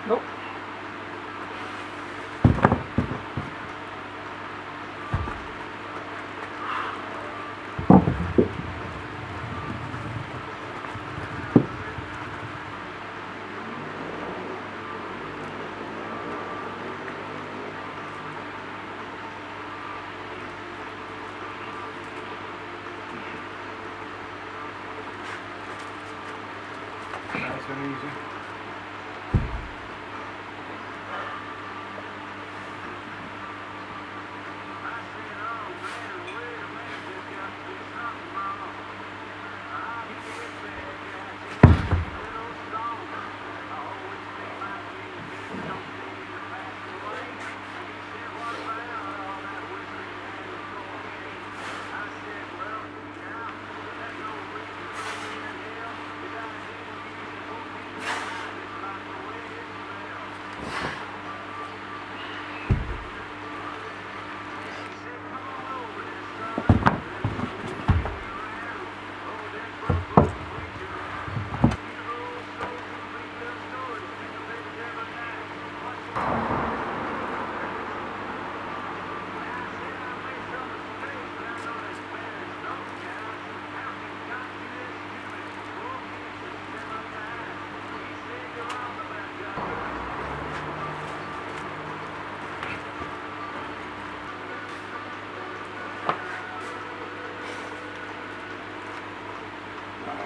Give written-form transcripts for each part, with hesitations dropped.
Nope. Nice and easy.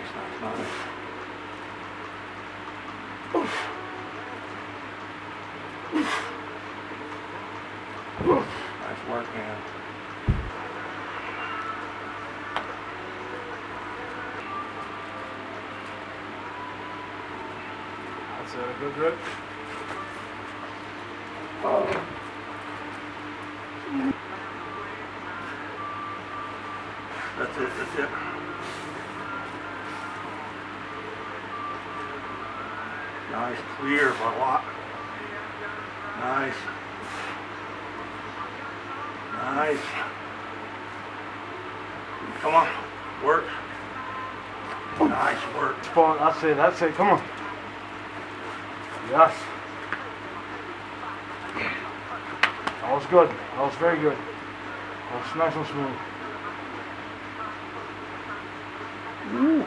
Nice. Nice work, man. That's a good grip. That's it. Nice, clear for a lot. Nice. Come on, work. Nice work. Spawn, that's it, come on. Yes. That was good. That was very good. That was nice and smooth. Ooh.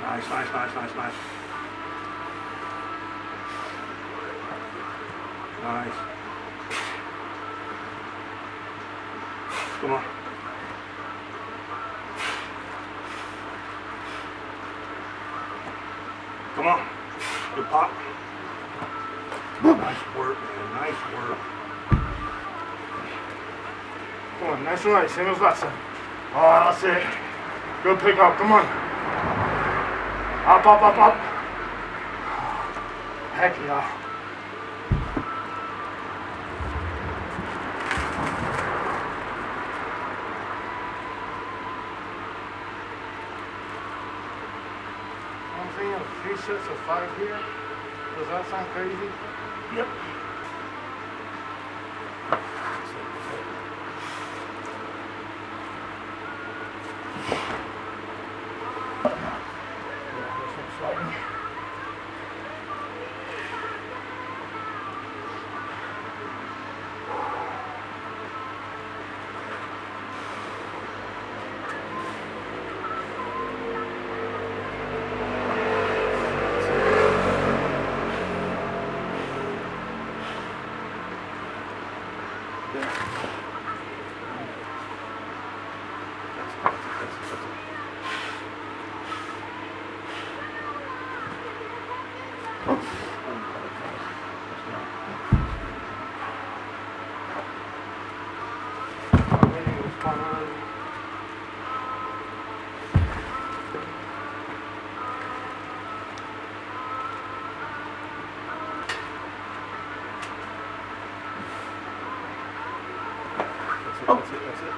Nice. Nice. Come on. Come on. Good pop. Nice work, man. Nice work. Come on, nice and right, same as last time. Oh, that's it. Good pickup, come on. Up. Heck yeah. I'm thinking of 3 sets of 5 here. Does that sound crazy? Yep. That's it.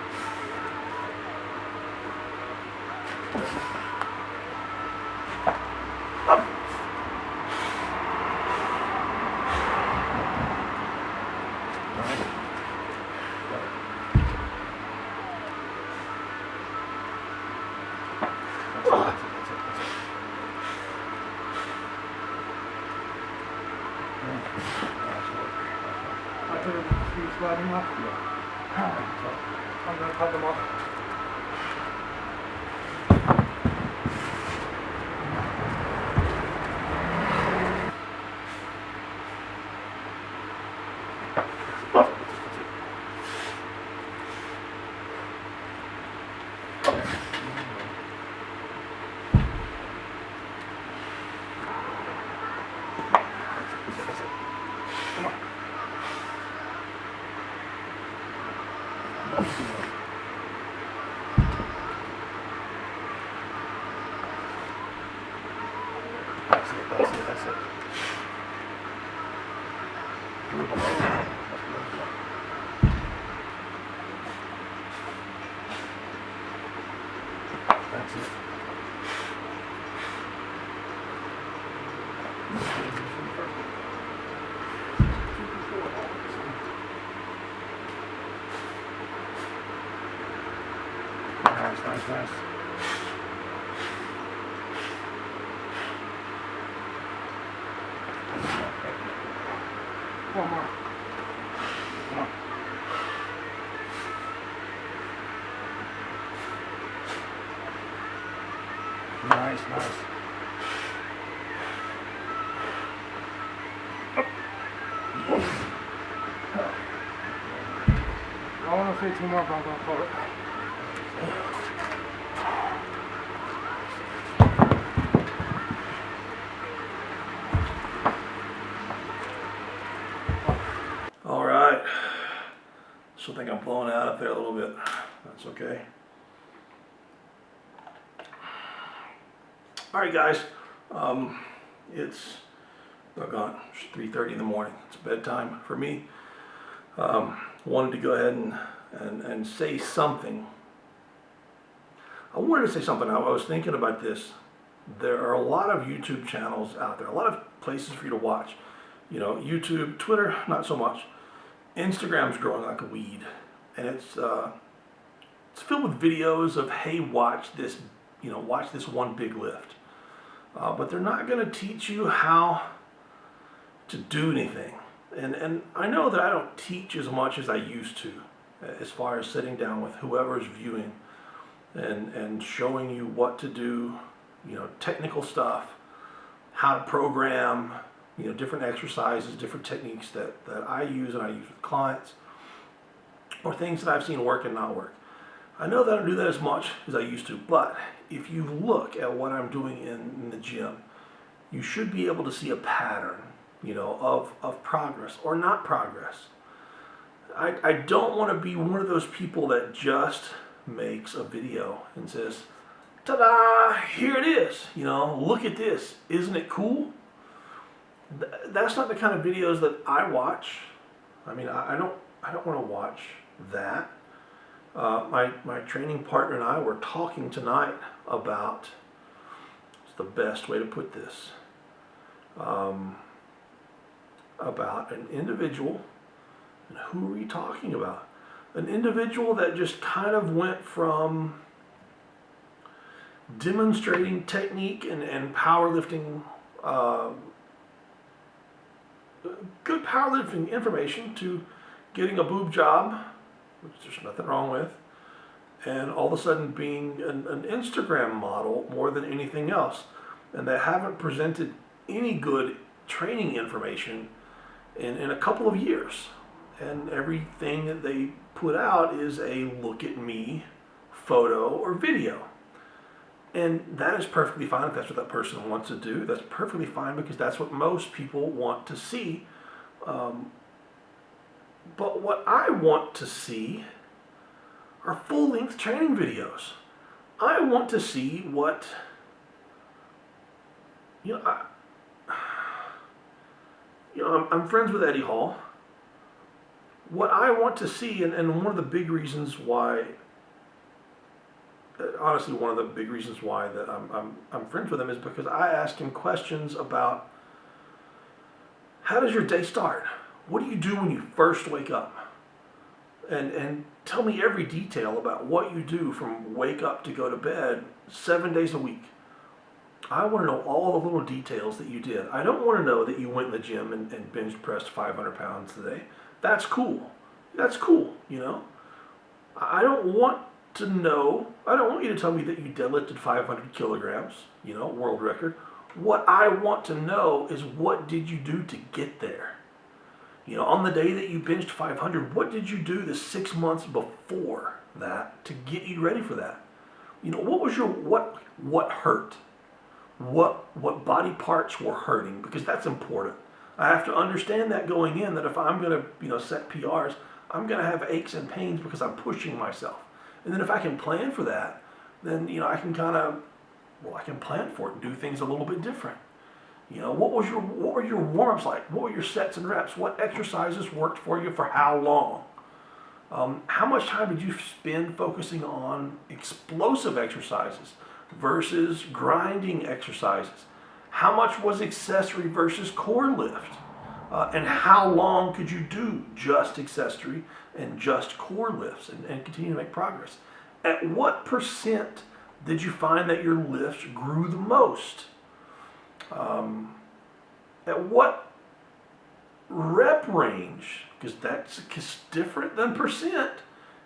I took a few sliding off. I'm gonna cut them off. That's it. That's it. Nice. One more. Come on. Nice. I want to say two more, but I'm going to call it. All right. Still think I'm blowing out up there a little bit. That's okay. All right, guys. It's 3:30 in the morning. It's bedtime for me. Wanted to go ahead and say something. I wanted to say something. I was thinking about this. There are a lot of YouTube channels out there, a lot of places for you to watch. You know, YouTube, Twitter, not so much. Instagram's growing like a weed, and it's filled with videos of, hey, watch this one big lift. But they're not going to teach you how to do anything. And I know that I don't teach as much as I used to, as far as sitting down with whoever's viewing and showing you what to do, you know, technical stuff, how to program, you know, different exercises, different techniques that I use and I use with clients, or things that I've seen work and not work. I know that I don't do that as much as I used to, but if you look at what I'm doing in the gym, you should be able to see a pattern, you know, of progress or not progress. I don't want to be one of those people that just makes a video and says, ta-da, here it is, you know, look at this, isn't it cool? That's not the kind of videos that I watch. I mean, I don't want to watch that. My training partner and I were talking tonight about, it's the best way to put this, about an individual. And who are we talking about? An individual that just kind of went from demonstrating technique and powerlifting, good powerlifting information, to getting a boob job, which there's nothing wrong with, and all of a sudden being an Instagram model more than anything else. And they haven't presented any good training information in a couple of years. And everything that they put out is a look at me photo or video. And that is perfectly fine if that's what that person wants to do. That's perfectly fine, because that's what most people want to see. But what I want to see are full-length training videos. I want to see what, I'm friends with Eddie Hall. What I want to see, and one of the big reasons why, honestly, one of the big reasons why that I'm friends with him is because I ask him questions about, how does your day start? What do you do when you first wake up? And tell me every detail about what you do from wake up to go to bed 7 days a week. I want to know all the little details that you did. I don't want to know that you went in the gym and bench pressed 500 pounds today. That's cool. That's cool, you know? I don't want to know, I don't want you to tell me that you deadlifted 500 kilograms, you know, world record. What I want to know is what did you do to get there? You know, on the day that you benched 500, what did you do the 6 months before that to get you ready for that? You know, what was your, what hurt? What body parts were hurting? Because that's important. I have to understand that going in, that if I'm going to, you know, set PRs, I'm going to have aches and pains because I'm pushing myself. And then if I can plan for that, then, you know, I can kind of, well, I can plan for it and do things a little bit different. You know, what were your warm-ups like? What were your sets and reps? What exercises worked for you for how long? How much time did you spend focusing on explosive exercises versus grinding exercises? How much was accessory versus core lift? And how long could you do just accessory and just core lifts and continue to make progress? At what percent did you find that your lifts grew the most? At what rep range, because that's different than percent,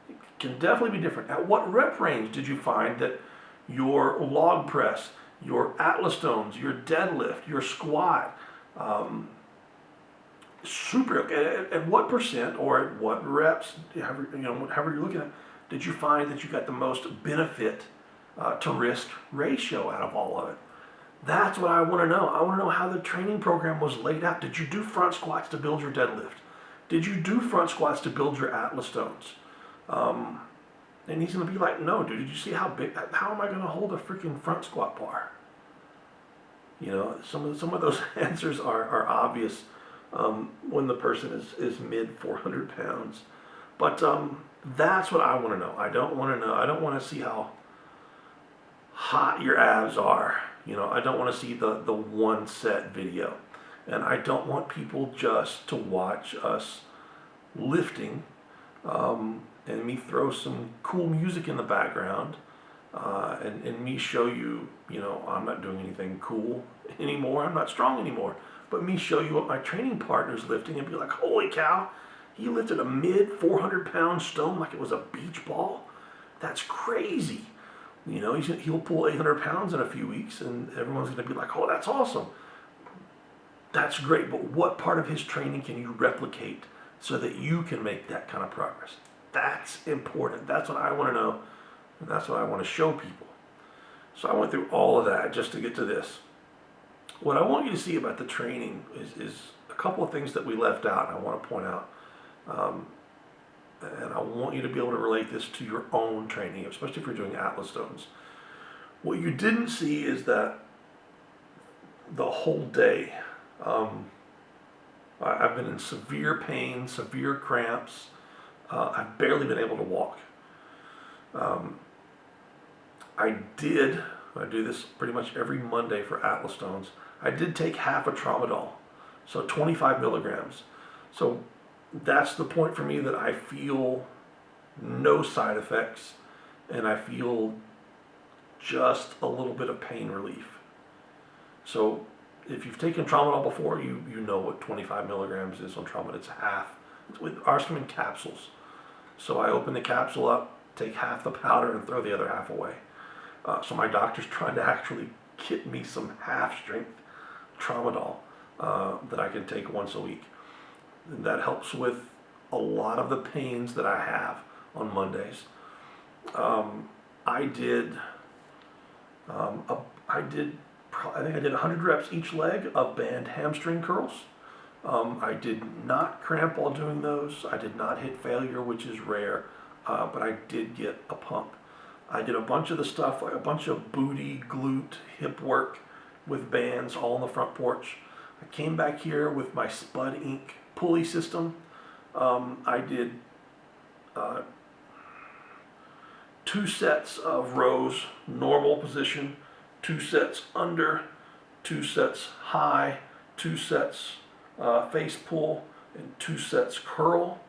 it can definitely be different. At what rep range did you find that your log press, your Atlas stones, your deadlift, your squat, at what percent or at what reps, however you're looking at, did you find that you got the most benefit to risk ratio out of all of it? That's what I want to know. I want to know how the training program was laid out. Did you do front squats to build your deadlift? Did you do front squats to build your Atlas stones? And he's going to be like, no, dude, did you see how big, how am I going to hold a freaking front squat bar? You know, some of those answers are obvious when the person is mid 400 pounds. But that's what I want to know. I don't want to see how hot your abs are. You know, I don't want to see the one set video. And I don't want people just to watch us lifting and me throw some cool music in the background and me show you, you know, I'm not doing anything cool anymore. I'm not strong anymore. But me show you what my training partner's lifting and be like, holy cow, he lifted a mid 400 pound stone like it was a beach ball. That's crazy. You know, he'll pull 800 pounds in a few weeks and everyone's going to be like, oh, that's awesome. That's great, but what part of his training can you replicate so that you can make that kind of progress? That's important. That's what I want to know, and that's what I want to show people. So I went through all of that just to get to this. What I want you to see about the training is a couple of things that we left out, and I want to point out. And I want you to be able to relate this to your own training, especially if you're doing Atlas stones. What you didn't see is that the whole day, I've been in severe pain, severe cramps. I've barely been able to walk. I do this pretty much every Monday for Atlas stones. I did take half a tramadol, so 25 milligrams. So that's the point for me that I feel no side effects and I feel just a little bit of pain relief. So if you've taken tramadol before, you know what 25 milligrams is on tramadol. It's half. Ours come in capsules. So I open the capsule up, take half the powder and throw the other half away. So my doctor's trying to actually get me some half-strength tramadol that I can take once a week. And that helps with a lot of the pains that I have on Mondays. I think I did 100 reps each leg of band hamstring curls. I did not cramp while doing those. I did not hit failure, which is rare, but I did get a pump. I did a bunch of the stuff, like a bunch of booty, glute, hip work with bands all on the front porch. I came back here with my Spud Inc. pulley system. I did 2 sets of rows, normal position, 2 sets under, 2 sets high, 2 sets face pull, and 2 sets curl.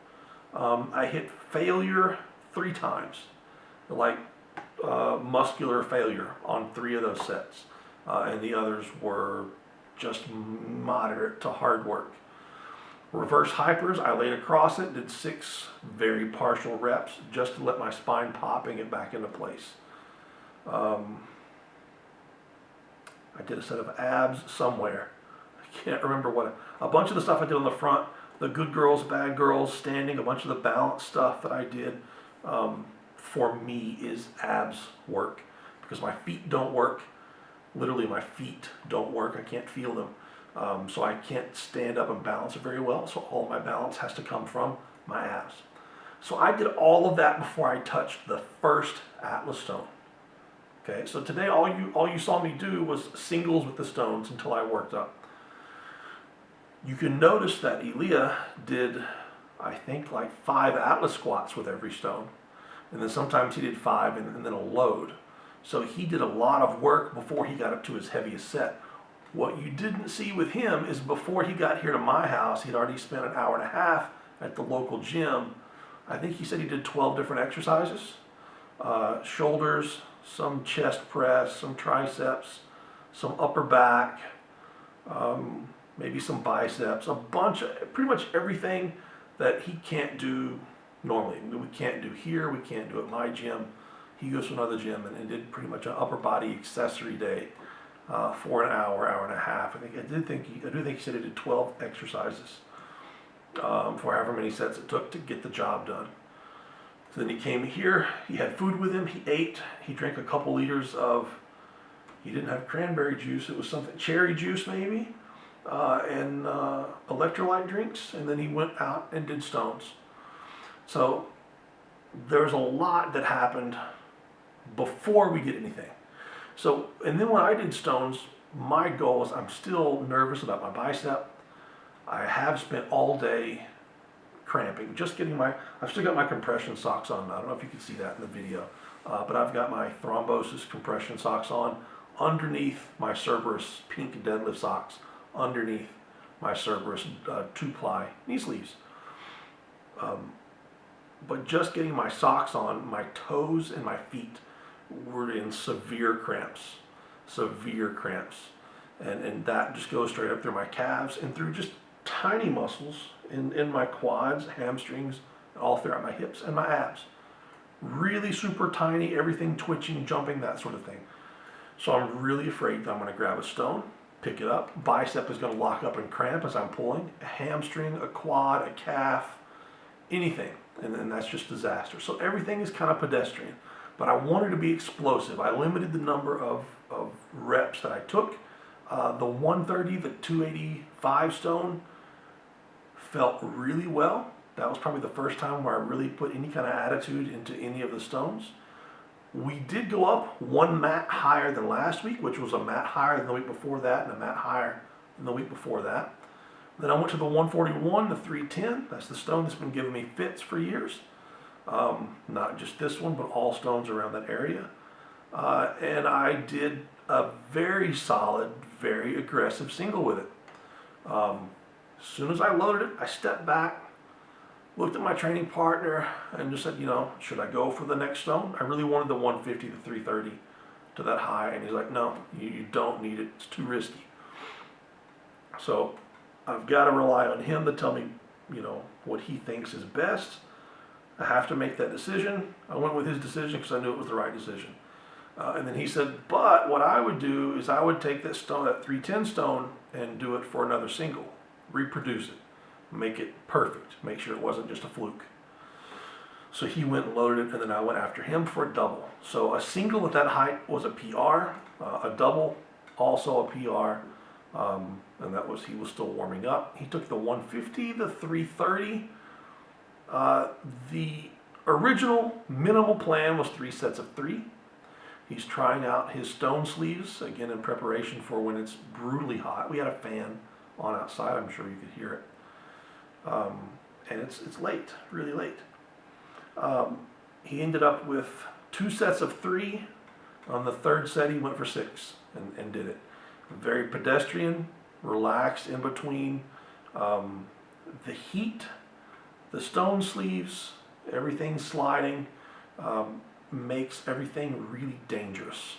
I hit failure 3 times, like muscular failure on 3 of those sets. and the others were just moderate to hard work. Reverse hypers, I laid across it, did 6 very partial reps just to let my spine pop and get back into place. I did a set of abs somewhere. I can't remember what. A bunch of the stuff I did on the front, the good girls, bad girls, standing, a bunch of the balance stuff that I did, for me is abs work. Because my feet don't work. Literally my feet don't work. I can't feel them. So I can't stand up and balance it very well. So all my balance has to come from my abs. So I did all of that before I touched the first Atlas stone. Okay, so today all you saw me do was singles with the stones until I worked up. You can notice that Elia did, I think, like 5 Atlas squats with every stone. And then sometimes he did 5 and then a load. So he did a lot of work before he got up to his heaviest set. What you didn't see with him is before he got here to my house, he'd already spent an hour and a half at the local gym. I think he said he did 12 different exercises. Shoulders, some chest press, some triceps, some upper back, maybe some biceps, a bunch of, pretty much everything that he can't do normally. We can't do here, we can't do at my gym. He goes to another gym and did pretty much an upper body accessory day for an hour, hour and a half. I do think he said he did 12 exercises for however many sets it took to get the job done. So then he came here, he had food with him, he ate, he drank a couple liters of, he didn't have cranberry juice, it was something, cherry juice maybe, and electrolyte drinks, and then he went out and did stones. So there's a lot that happened before we did anything. So, and then when I did stones, my goal is I'm still nervous about my bicep. I have spent all day cramping, just getting I've still got my compression socks on. I don't know if you can see that in the video, but I've got my thrombosis compression socks on underneath my Cerberus pink deadlift socks, underneath my Cerberus 2-ply knee sleeves. But just getting my socks on, my toes and my feet were in severe cramps. And that just goes straight up through my calves and through just tiny muscles in my quads, hamstrings, all throughout my hips and my abs. Really super tiny, everything twitching, jumping, that sort of thing. So I'm really afraid that I'm going to grab a stone, pick it up, bicep is going to lock up and cramp as I'm pulling, a hamstring, a quad, a calf, anything. And then that's just disaster. So everything is kind of pedestrian. But I wanted to be explosive. I limited the number of reps that I took. The 130, the 285 stone felt really well. That was probably the first time where I really put any kind of attitude into any of the stones. We did go up 1 mat higher than last week, which was a mat higher than the week before that and a mat higher than the week before that. Then I went to the 141, the 310. That's the stone that's been giving me fits for years. Not just this one, but all stones around that area. And I did a very solid, very aggressive single with it. As soon as I loaded it, I stepped back, looked at my training partner, and just said, should I go for the next stone? I really wanted the 150 to 330 to that high, and he's like, no, you don't need it, it's too risky. So I've got to rely on him to tell me, what he thinks is best. I have to make that decision. I went with his decision because I knew it was the right decision. And then he said, but what I would do is I would take that stone, that 310 stone, and do it for another single. Reproduce it. Make it perfect. Make sure it wasn't just a fluke. So he went and loaded it, and then I went after him for a double. So a single at that height was a PR. A double, also a PR. And that was, he was still warming up. He took the 150, the 330. The original minimal plan was 3 sets of 3. He's trying out his stone sleeves, again in preparation for when it's brutally hot. We had a fan on outside, I'm sure you could hear it. And it's late, really late. He ended up with 2 sets of 3. On the 3rd set, he went for 6 and did it. Very pedestrian, relaxed in between. The heat, the stone sleeves, everything sliding, makes everything really dangerous.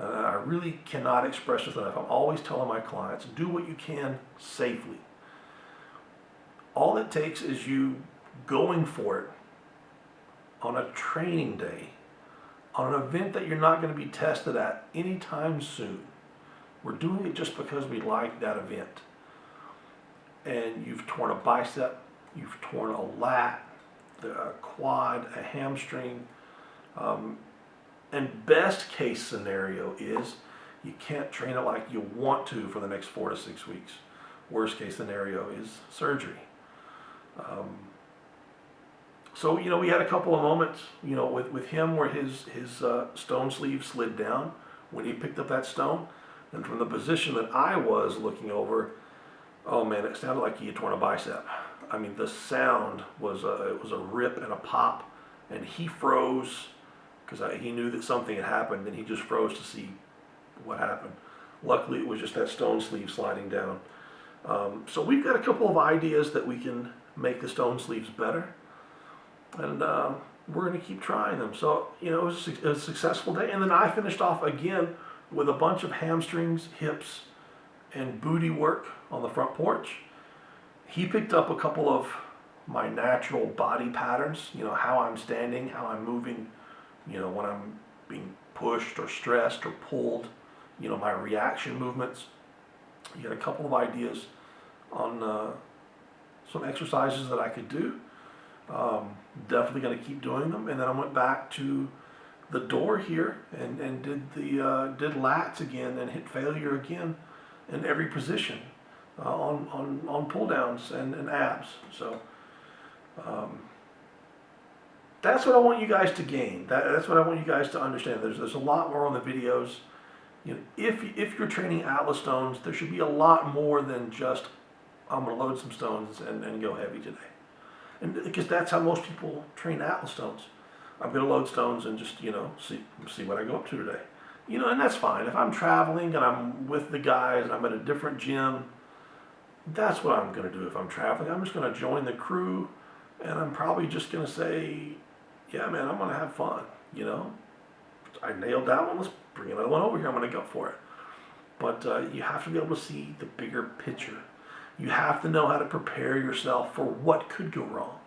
I really cannot express this enough. I'm always telling my clients, do what you can safely. All it takes is you going for it on a training day, on an event that you're not going to be tested at anytime soon. We're doing it just because we like that event. And you've torn a bicep, you've torn a lat, a quad, a hamstring. And best case scenario is you can't train it like you want to for the next 4 to 6 weeks. Worst case scenario is surgery. So, we had a couple of moments, with him where his stone sleeve slid down when he picked up that stone. And from the position that I was looking over, oh man, it sounded like he had torn a bicep. I mean, the sound was it was a rip and a pop, and he froze because he knew that something had happened, and he just froze to see what happened. Luckily, it was just that stone sleeve sliding down. So we've got a couple of ideas that we can make the stone sleeves better, and we're going to keep trying them. So, it was a successful day, and then I finished off again with a bunch of hamstrings, hips, and booty work on the front porch. He picked up a couple of my natural body patterns, how I'm standing, how I'm moving, when I'm being pushed or stressed or pulled, my reaction movements. He had a couple of ideas on some exercises that I could do. Definitely going to keep doing them. And then I went back to the door here and did lats again and hit failure again in every position on pull downs and abs. So that's what I want you guys to gain. That's what I want you guys to understand. There's a lot more on the videos. If you're training Atlas stones, there should be a lot more than just I'm going to load some stones and go heavy today. And because that's how most people train Atlas stones. I'm going to load stones and just, see what I go up to today. And that's fine. If I'm traveling and I'm with the guys and I'm at a different gym, that's what I'm going to do. If I'm traveling, I'm just going to join the crew, and I'm probably just going to say, yeah, man, I'm going to have fun, I nailed that one. Let's bring another one over here. I'm going to go for it. But you have to be able to see the bigger picture. You have to know how to prepare yourself for what could go wrong.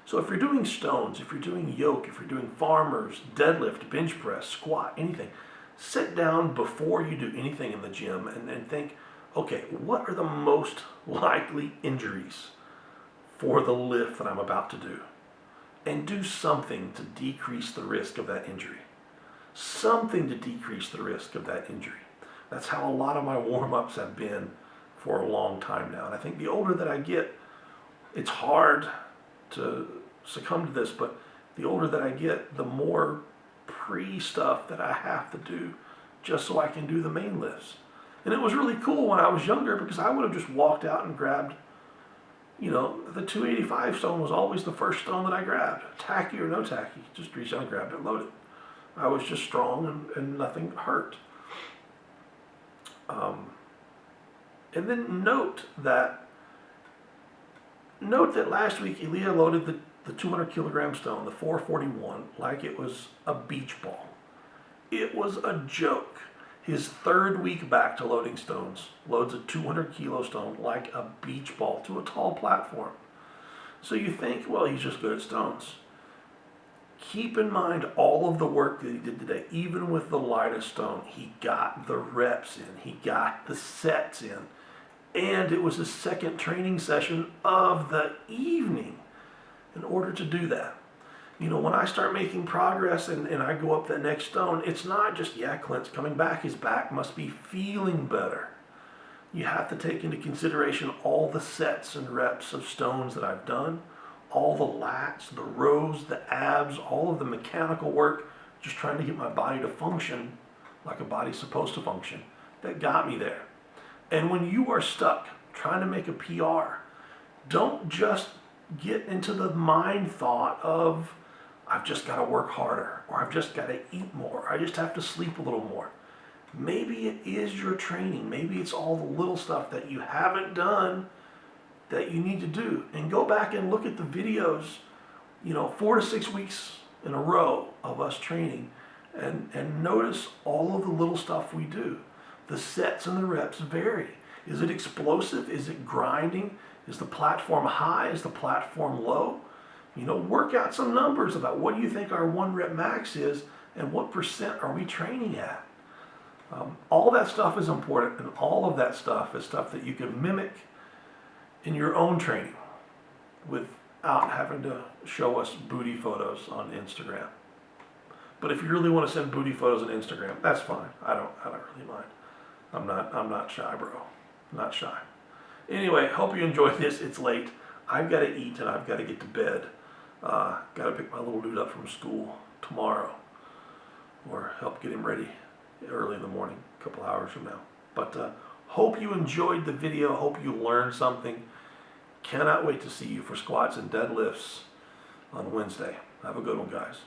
So if you're doing stones, if you're doing yoke, if you're doing farmers, deadlift, bench press, squat, anything, sit down before you do anything in the gym and think, okay, what are the most likely injuries for the lift that I'm about to do? And do something to decrease the risk of that injury. Something to decrease the risk of that injury. That's how a lot of my warm-ups have been for a long time now. And I think the older that I get, it's hard to succumb to this, but the older that I get, the more pre-stuff that I have to do just so I can do the main lifts. And it was really cool when I was younger because I would have just walked out and grabbed, the 285 stone was always the first stone that I grabbed. Tacky or no tacky, just reach out and grab it and load it. I was just strong and nothing hurt. And then note that last week Elia loaded the 200 kilogram stone, the 441, like it was a beach ball. It was a joke. His third week back to loading stones, loads a 200 kilo stone like a beach ball to a tall platform. So you think, well, he's just good at stones. Keep in mind all of the work that he did today, even with the lightest stone. He got the reps in, he got the sets in, and it was his second training session of the evening in order to do that. When I start making progress and I go up that next stone, it's not just, yeah, Clint's coming back, his back must be feeling better. You have to take into consideration all the sets and reps of stones that I've done, all the lats, the rows, the abs, all of the mechanical work, just trying to get my body to function like a body's supposed to function. That got me there. And when you are stuck trying to make a PR, don't just get into the mind thought of, I've just got to work harder, or I've just got to eat more, or I just have to sleep a little more. Maybe it is your training. Maybe it's all the little stuff that you haven't done that you need to do. And go back and look at the videos, 4 to 6 weeks in a row of us training, and notice all of the little stuff we do. The sets and the reps vary. Is it explosive? Is it grinding? Is the platform high? Is the platform low? You know, work out some numbers about what do you think our 1 rep max is and what percent are we training at. All that stuff is important, and all of that stuff is stuff that you can mimic in your own training without having to show us booty photos on Instagram. But if you really want to send booty photos on Instagram, that's fine. I don't really mind. I'm not shy, bro. I'm not shy. Anyway, hope you enjoyed this. It's late. I've got to eat and I've got to get to bed. Got to pick my little dude up from school tomorrow, or help get him ready early in the morning, a couple hours from now. But hope you enjoyed the video. Hope you learned something. Cannot wait to see you for squats and deadlifts on Wednesday. Have a good one, guys.